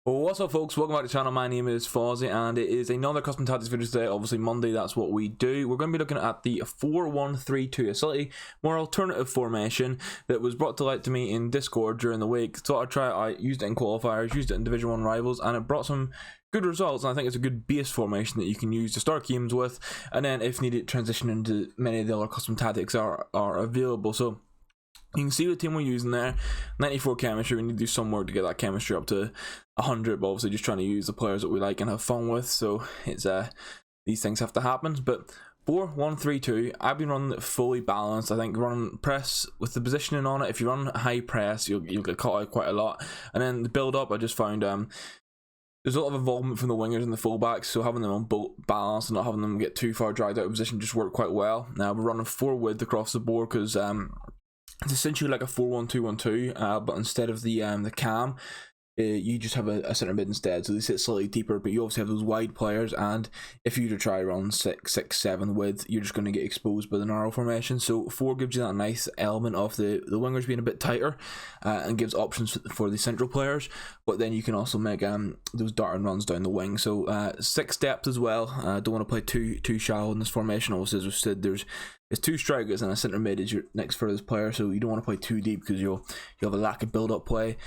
What's up, folks? Welcome back to the channel. My name is Fozzii and it is another custom tactics video today. Obviously Monday, that's what we do. We're going to be looking at the 4-1-3-2, a slightly more alternative formation that was brought to light to me in Discord during the week. Thought I'd try it out, used it in qualifiers, used it in Division 1 rivals, and it brought some good results. And I think it's a good base formation that you can use to start games with, and then if needed, transition into many of the other custom tactics are available. So you can see the team we're using there, 94 chemistry. We need to do some work to get that chemistry up to 100, but obviously just trying to use the players that we like and have fun with, so it's these things have to happen. But 4-1-3-2, I've been running it fully balanced. I think running press with the positioning on it, if you run high press, you'll get caught out quite a lot. And then the build up, I just found there's a lot of involvement from the wingers and the fullbacks, so having them on both balance and not having them get too far dragged out of position just worked quite well. Now we're running 4 width across the board because it's essentially like a 4-1-2-1-2, but instead of the cam, you just have a centre mid instead, so they sit slightly deeper, but you obviously have those wide players, and if you to try run 6-7 width, you're just going to get exposed by the narrow formation. So 4 gives you that nice element of the wingers being a bit tighter, and gives options for the central players, but then you can also make those darting runs down the wing. So 6 depth as well. Don't want to play too shallow in this formation. Obviously, as we've said, there's 2 strikers and a centre mid is your next furthest player, so you don't want to play too deep because you'll have a lack of build up play.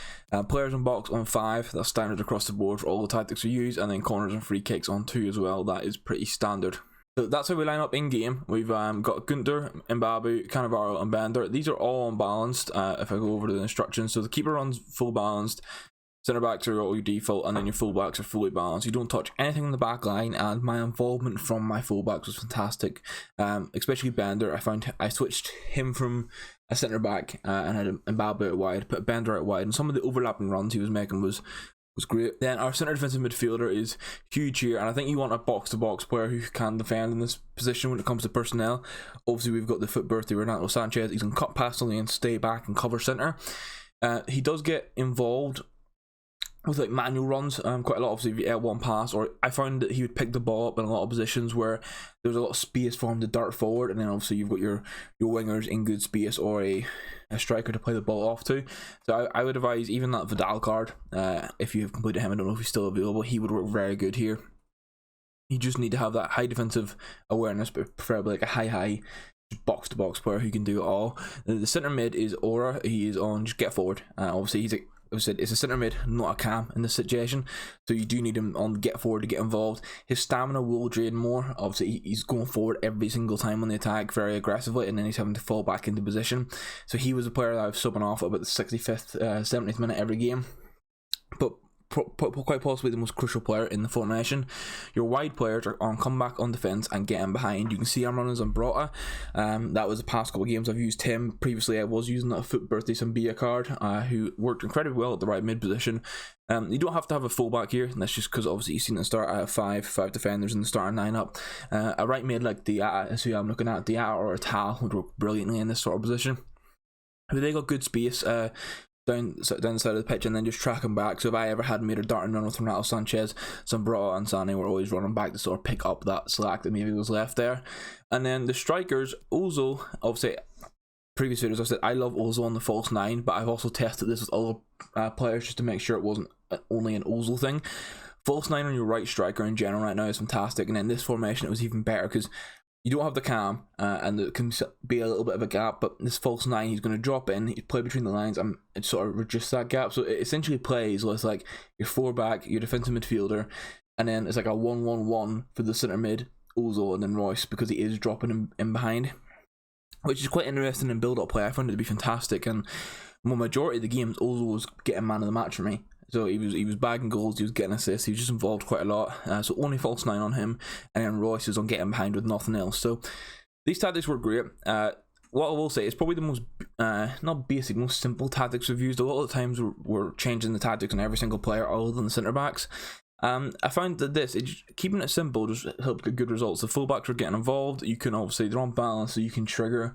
Players on box on 5, that's standard across the board for all the tactics we use, and then corners and free kicks on 2 as well. That is pretty standard. So that's how we line up in game. We've got Gunter, Mbabu, Cannavaro and Bender. These are all unbalanced if I go over to the instructions. So the keeper runs full balanced, centre backs are all your default, and then your full backs are fully balanced. You don't touch anything in the back line, and my involvement from my full backs was fantastic, especially Bender. I found I switched him from a centre back and had Mbabu out wide, put Bender out wide, and some of the overlapping runs he was making was great. Then our centre defensive midfielder is huge here, and I think you want a box-to-box player who can defend in this position when it comes to personnel. Obviously we've got the foot birthday Renato Sanchez. He can cut past the lane, stay back and cover centre. He does get involved with like manual runs quite a lot. Obviously if you air one pass, or I found that he would pick the ball up in a lot of positions where there was a lot of space for him to dart forward, and then obviously you've got your wingers in good space, or a striker to play the ball off to. So I would advise even that Vidal card, if you have completed him. I don't know if he's still available. He would work very good here. You just need to have that high defensive awareness, but preferably like a high box to box player who can do it all. The centre mid is Aura. He is on just get forward. Obviously he's it's a centre mid, not a cam in this situation, so you do need him on get forward to get involved. His stamina will drain more. Obviously he's going forward every single time on the attack very aggressively, and then he's having to fall back into position. So he was a player that I was subbing off about the 65th 70th minute every game, but quite possibly the most crucial player in the formation. Your wide players are on comeback, on defence and getting behind. You can see I'm running Zambrota. That was the past couple of games I've used him. Previously I was using that foot birthday Sambia card, who worked incredibly well at the right mid position. You don't have to have a fullback here, and that's just because obviously you've seen the start. I have 5 defenders in the starting lineup. A right mid like Diata is who I'm looking at. Diata or a Tal would work brilliantly in this sort of position. But they got good space down the side of the pitch, and then just track him back. So if I ever had made a darting run with Renato Sanchez, Zambrota and Sane were always running back to sort of pick up that slack that maybe was left there. And then the strikers, Ozil, obviously previous videos I said I love Ozil on the false 9, but I've also tested this with other players just to make sure it wasn't only an Ozil thing. False 9 on your right striker in general right now is fantastic, and in this formation it was even better because you don't have the cam, and there can be a little bit of a gap, but this false 9, he's going to drop in, he'd play between the lines and sort of reduce that gap. So it essentially plays with like your 4 back, your defensive midfielder, and then it's like a 1-1-1 for the centre mid, Ozil, and then Royce, because he is dropping in behind, which is quite interesting in build up play. I found it to be fantastic, and the majority of the games Ozil was getting man of the match for me. So he was bagging goals, he was getting assists, he was just involved quite a lot. So only false 9 on him, and then Royce is on getting behind with nothing else. So these tactics were great. What I will say is probably the most, not basic, most simple tactics we've used. A lot of the times we're changing the tactics on every single player other than the centre backs. I found that keeping it simple just helped get good results. The fullbacks were getting involved. You can obviously, they're on balance, so you can trigger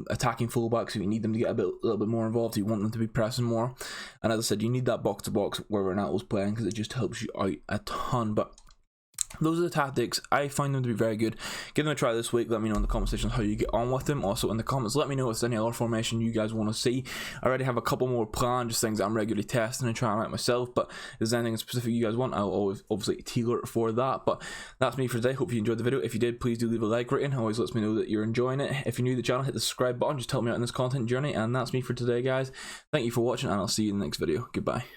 attacking fullbacks if you need them to get a little bit more involved. You want them to be pressing more, and as I said, you need that box to box where Renato was playing because it just helps you out a ton. But those are the tactics. I find them to be very good. Give them a try this week. Let me know in the comment section how you get on with them. Also in the comments, let me know if there's any other formation you guys want to see. I already have a couple more planned, just things that I'm regularly testing and trying out myself. But if there's anything specific you guys want, I'll always obviously tailor it for that. But that's me for today. Hope you enjoyed the video. If you did, please do leave a like rating. It always lets me know that you're enjoying it. If you're new to the channel, hit the subscribe button. Just help me out in this content journey. And that's me for today, guys. Thank you for watching, and I'll see you in the next video. Goodbye.